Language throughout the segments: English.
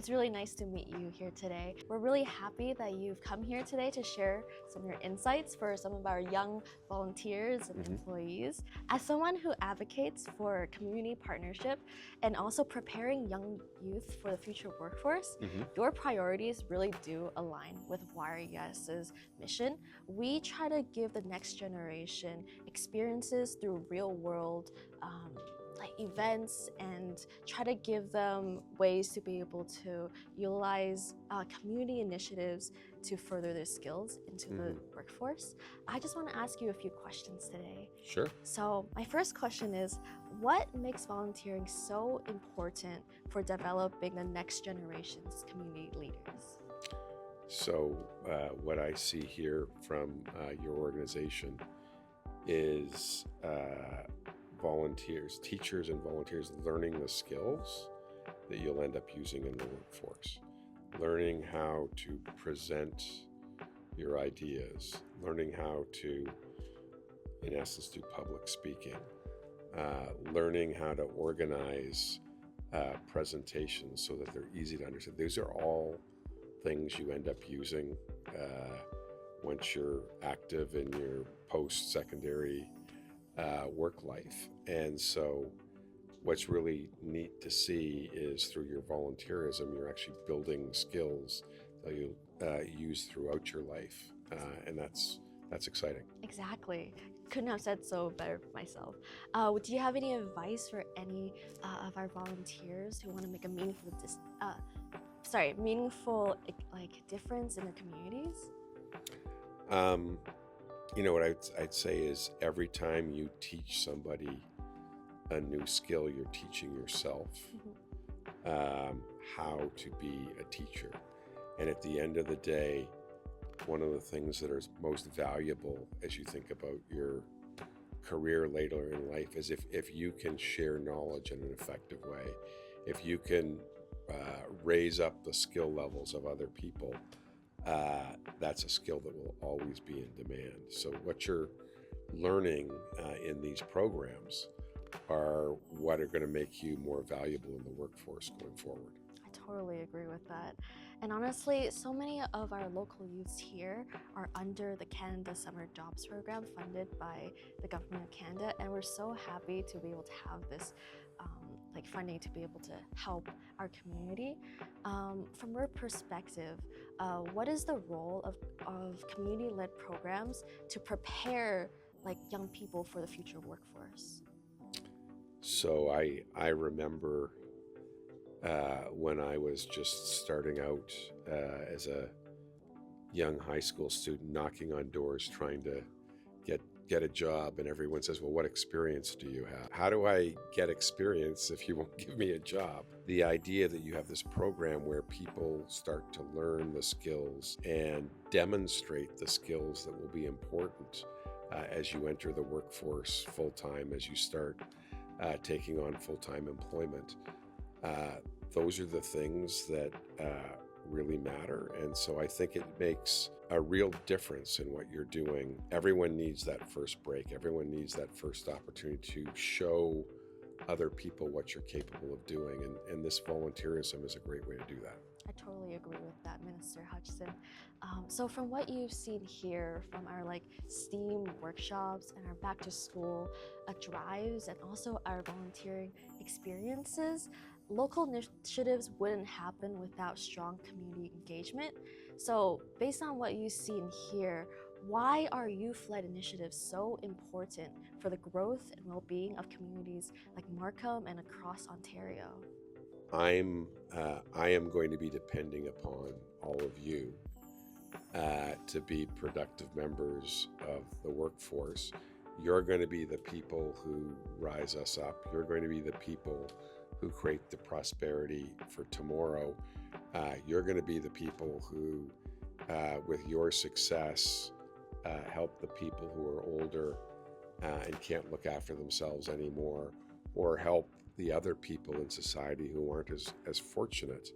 It's really nice to meet you here today. We're really happy that you've come here today to share some of your insights for some of our young volunteers and employees. As someone who advocates for community partnership and also preparing young youth for the future workforce, your priorities really do align with YRES's mission. We try to give the next generation experiences through real-world events and try to give them ways to be able to utilize community initiatives to further their skills into the workforce. I just want to ask you a few questions today. Sure. So my first question is, what makes volunteering so important for developing the next generation's community leaders? So what I see here from your organization is volunteers, teachers and volunteers learning the skills that you'll end up using in the workforce, learning how to present your ideas, learning how to, in essence, do public speaking, learning how to organize presentations so that they're easy to understand. These are all things you end up using once you're active in your post-secondary work life. And so what's really neat to see is through your volunteerism, you're actually building skills that you'll use throughout your life. And that's exciting. Exactly. Couldn't have said so better myself. Do you have any advice for any of our volunteers who want to make a meaningful difference in their communities? You know what I'd say is every time you teach somebody a new skill, you're teaching yourself how to be a teacher. And at the end of the day, one of the things that is most valuable as you think about your career later in life is if you can share knowledge in an effective way, if you can raise up the skill levels of other people, that's a skill that will always be in demand. So what you're learning in these programs are what are going to make you more valuable in the workforce going forward. I totally agree with that. And honestly, so many of our local youths here are under the Canada Summer Jobs Program funded by the Government of Canada, and we're so happy to be able to have this funding to be able to help our community. From your perspective, what is the role of community-led programs to prepare young people for the future workforce? So I remember when I was just starting out as a young high school student, knocking on doors trying to get a job, and everyone says, well, what experience do you have? How do I get experience if you won't give me a job? The idea that you have this program where people start to learn the skills and demonstrate the skills that will be important as you enter the workforce full-time, as you start taking on full-time employment. Those are the things that really matter. And so I think it makes a real difference in what you're doing. Everyone needs that first break. Everyone needs that first opportunity to show other people what you're capable of doing. And this volunteerism is a great way to do that. I totally agree with that, Minister Hodgson. So from what you've seen here from our STEAM workshops and our back to school drives and also our volunteering experiences, local initiatives wouldn't happen without strong community engagement. So based on what you've seen here, why are youth-led initiatives so important for the growth and well-being of communities like Markham and across Ontario? I am going to be depending upon all of you to be productive members of the workforce. You're going to be the people who rise us up. You're going to be the people who create the prosperity for tomorrow. You're going to be the people who, with your success, help the people who are older and can't look after themselves anymore, or help the other people in society who aren't as fortunate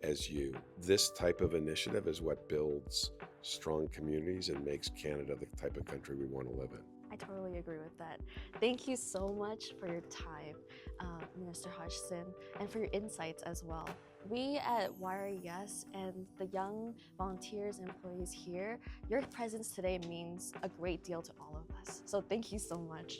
as you. This type of initiative is what builds strong communities and makes Canada the type of country we want to live in. I totally agree with that. Thank you so much for your time. Minister Hodgson, and for your insights as well. We at YRES and the young volunteers and employees here, your presence today means a great deal to all of us. So thank you so much.